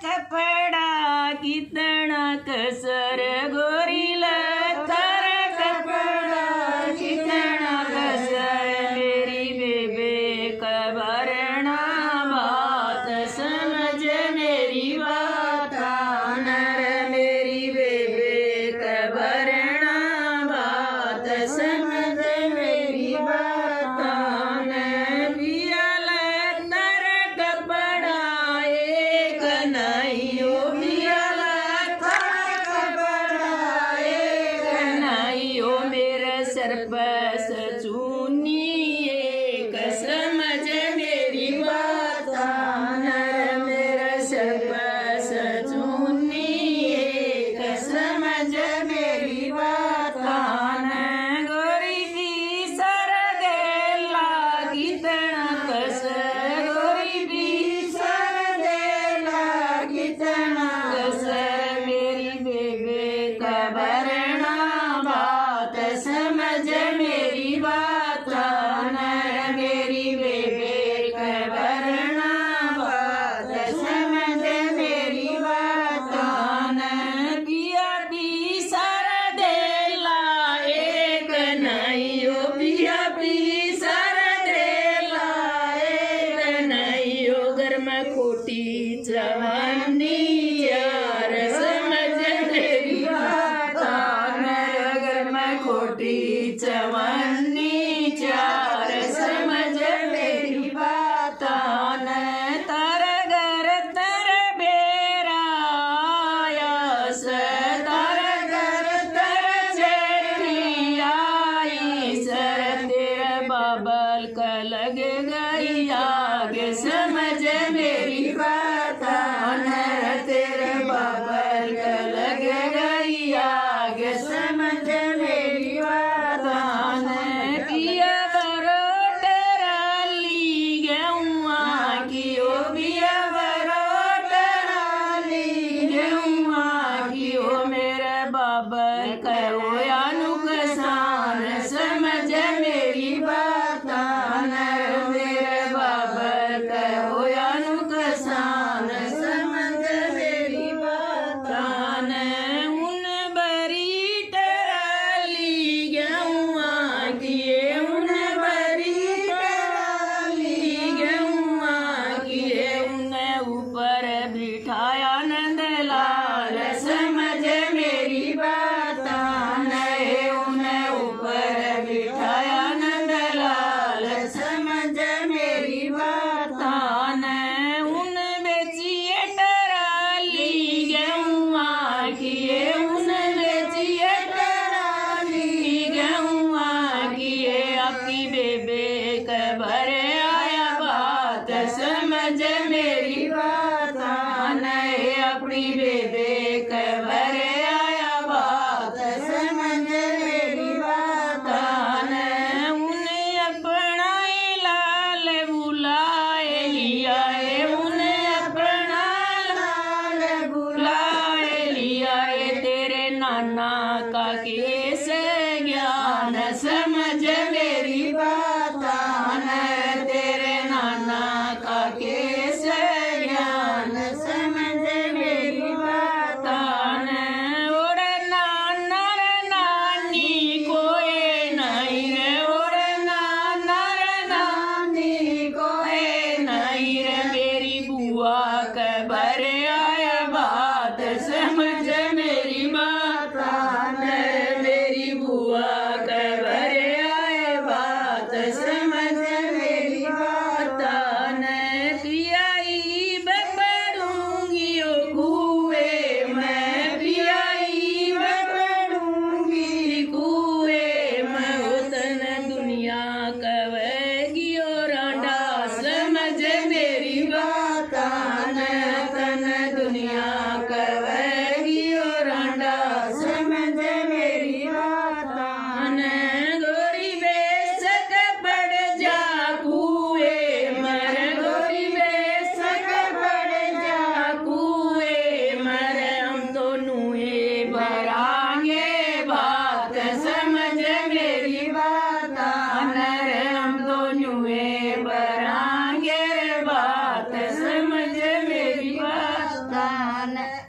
कपड़ा कितना कसर गोरी लतर कपड़ा कितना कसर मेरी बेबे का भरना बात समझ मेरी बात नर मेरी बेबे का भरना बात समझ मेरी बात पिया लतर कपड़ा एक नहीं ओ पिया लतर कपड़ा एक नहीं ओ मेरे सर पर चूनी एक समझ मेरी बात नर मेरे सर पर चूनी एक समझ मेरी बात गोरी की सर देला कितना कसर गोरी की सर देला कितना कसर मेरी बेबे का भरना बात समझ मेरी बात नर मेरी बेबे का भरना बात समझ मेरी बात पिया पी सर देला एक नहीं ओ पिया पी सर देला एक नहीं ओ घर में खोटी जवानी यार समझ मेरी बात घर में खोटी जवानी चार समझ मेरी बात तर घर तर बेरायास तर घर तर चेटियाई सर तेरा बाबल का लग गई आग समझ मेरी बात नर तेरे बाबल का लग गई आग समझ मेरी बात पिया बरो तेरा ली गेहुआ की ओ पिया बरो तेरा ली गेहुआ की ओ मेरे बाबल का ओ नुकसान समझ मेरी बात नर मेरे बाबल का ओ नुकसान समझ मेरी बात उन बरी टराली गेहुआ किए उन बरी टराली गेहुआ किए उन ऊपर बिठाया नंदलाल समझ मेरी बात नए उन ऊपर बिठाया नंदलाल समझ मेरी बात उन बेचिए टराली गेहुआ किए उन बेचिए टराली गेहुआ किए आपकी बेबे के भरे आया बात समझ मेरी बात नए अपनी